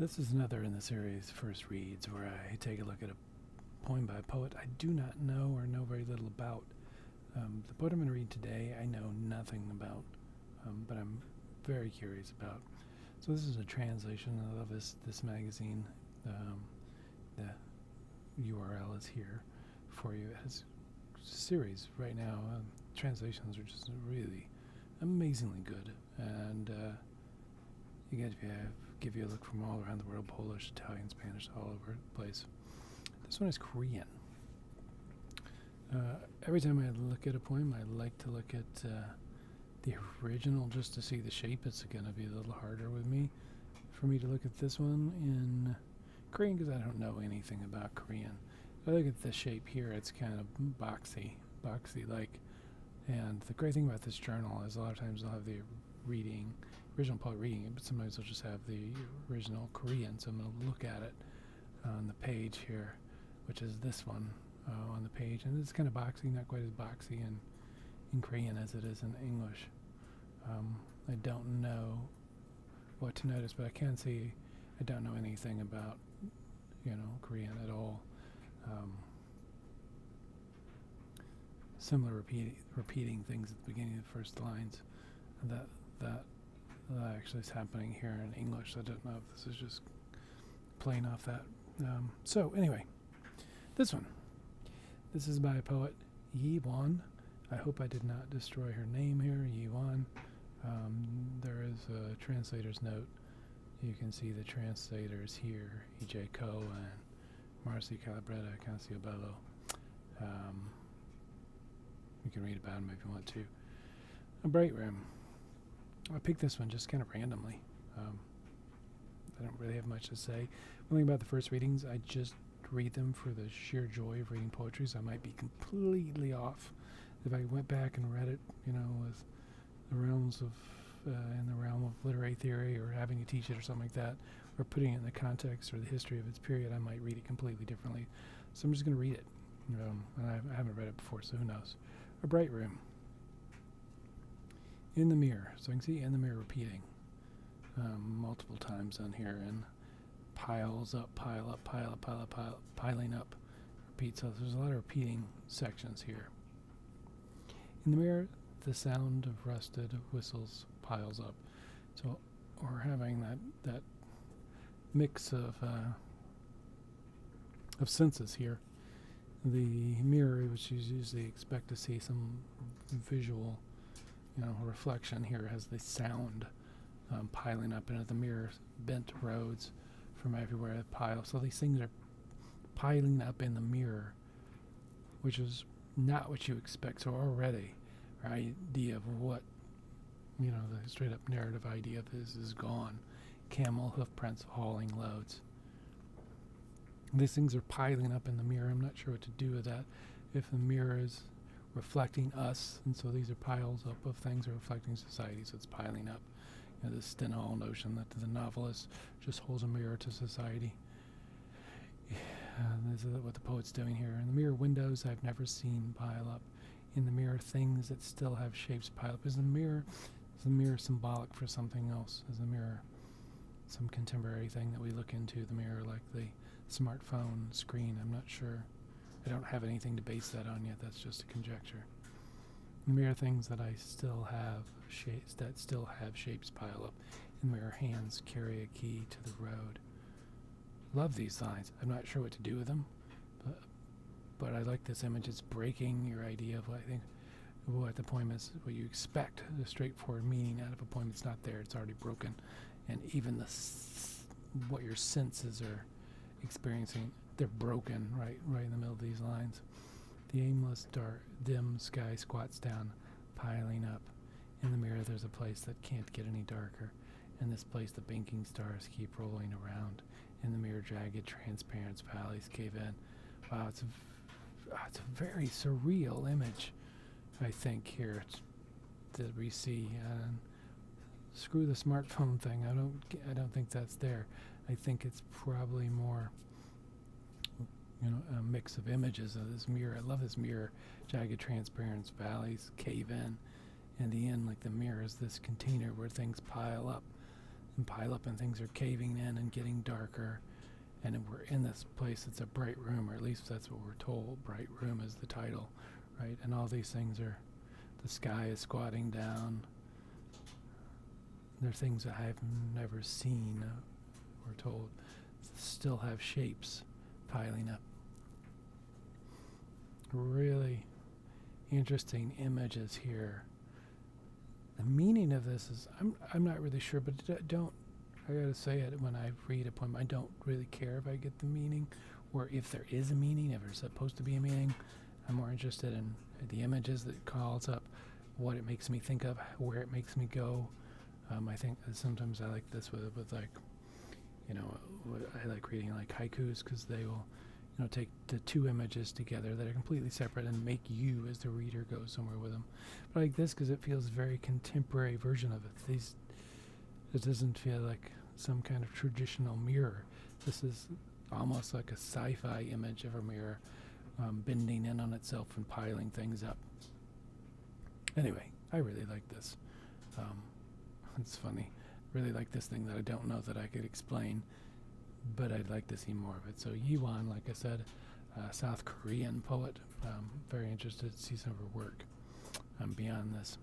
This is another in the series, First Reads, where I take a look at a poem by a poet I do not know or know very little about. The poet I'm going to read today, I know nothing about, but I'm very curious about. So this is a translation of this magazine. The URL is here for you. It has a series right now. Translations are just really amazingly good, and you get to give you a look from all around the world: Polish, Italian, Spanish, all over the place. This one is Korean. Every time I look at a poem, I like to look at the original just to see the shape. It's going to be a little harder with me for me to look at this one in Korean because I don't know anything about Korean. I look at the shape here, it's kind of boxy like. And the great thing about this journal is a lot of times they'll have the original poet reading it, but sometimes they'll just have the original Korean. So I'm going to look at it on the page here, which is this one on the page. And it's kind of boxy, not quite as boxy in Korean as it is in English. I don't know what to notice, but I can see I don't know anything about, Korean at all. Similar repeating things at the beginning of the first lines. That actually is happening here in English. I don't know if this is just playing off that. So anyway, this one. This is by a poet, Yi Won. I hope I did not destroy her name here, Yi Won. There is a translator's note. You can see the translators here, E.J. Ko and Marcy Calabretta Canciobello. You can read about them if you want to. A Bright Room. I picked this one just kind of randomly. I don't really have much to say. One thing about the first readings, I just read them for the sheer joy of reading poetry, so I might be completely off. If I went back and read it, with the realms of, in the realm of literary theory or having to teach it or something like that, or putting it in the context or the history of its period, I might read it completely differently. So I'm just going to read it. And I haven't read it before, so who knows. A Bright Room. In the mirror. So I can see in the mirror repeating multiple times on here, and piles up, pile up, piling up. Repeat. So there's a lot of repeating sections here. In the mirror, the sound of rusted whistles piles up. So we're having that mix of senses here. The mirror, which you usually expect to see some visual, reflection, here has the sound piling up into the mirror, bent roads from everywhere that pile. So these things are piling up in the mirror, which is not what you expect. So already our idea of what, the straight up narrative idea of this is gone. Camel hoof prints hauling loads. These things are piling up in the mirror. I'm not sure what to do with that. If the mirror is reflecting us, and so these are piles up of things that are reflecting society, so it's piling up. The Stendhal notion that the novelist just holds a mirror to society. This is what the poet's doing here. In the mirror, windows I've never seen pile up. In the mirror, things that still have shapes pile up. Is the mirror symbolic for something else? Is the mirror some contemporary thing that we look into the mirror, like the smartphone screen? I'm not sure. I don't have anything to base that on yet. That's just a conjecture. In the mirror, things that I still have shapes pile up. In the mirror, hands carry a key to the road. Love these lines. I'm not sure what to do with them, but I like this image. It's breaking your idea of what the poem is, what you expect, the straightforward meaning out of a poem. It's not there. It's already broken. And even what your senses are experiencing, they're broken right in the middle of these lines. The aimless, dark, dim sky squats down, piling up. In the mirror, there's a place that can't get any darker. In this place, the blinking stars keep rolling around. In the mirror, jagged, transparent valleys cave in. Wow, it's a very surreal image, I think, here that we see. Screw the smartphone thing. I don't think that's there. I think it's probably more, a mix of images of this mirror. I love this mirror. Jagged, transparent valleys cave in. In the end, like the mirror is this container where things pile up. and pile up, and things are caving in and getting darker. And we're in this place that's a bright room, or at least that's what we're told. Bright room is the title, right? And all these things are, the sky is squatting down. They're things that I've never seen, we're told. Still have shapes piling up. Really interesting images here. The meaning of this is, I'm not really sure, but I gotta say it, when I read a poem, I don't really care if I get the meaning, or if there is a meaning, if there's supposed to be a meaning. I'm more interested in the images that it calls up, what it makes me think of, where it makes me go. I think that sometimes I like this with like, I like reading like haikus, because they will, take the two images together that are completely separate and make you, as the reader, go somewhere with them. But I like this because it feels a very contemporary version of it. It doesn't feel like some kind of traditional mirror. This is almost like a sci-fi image of a mirror, bending in on itself and piling things up. Anyway, I really like this. It's funny. Really like this thing that I don't know that I could explain, but I'd like to see more of it. So Yiwan, like I said, South Korean poet. Very interested to see some of her work beyond this.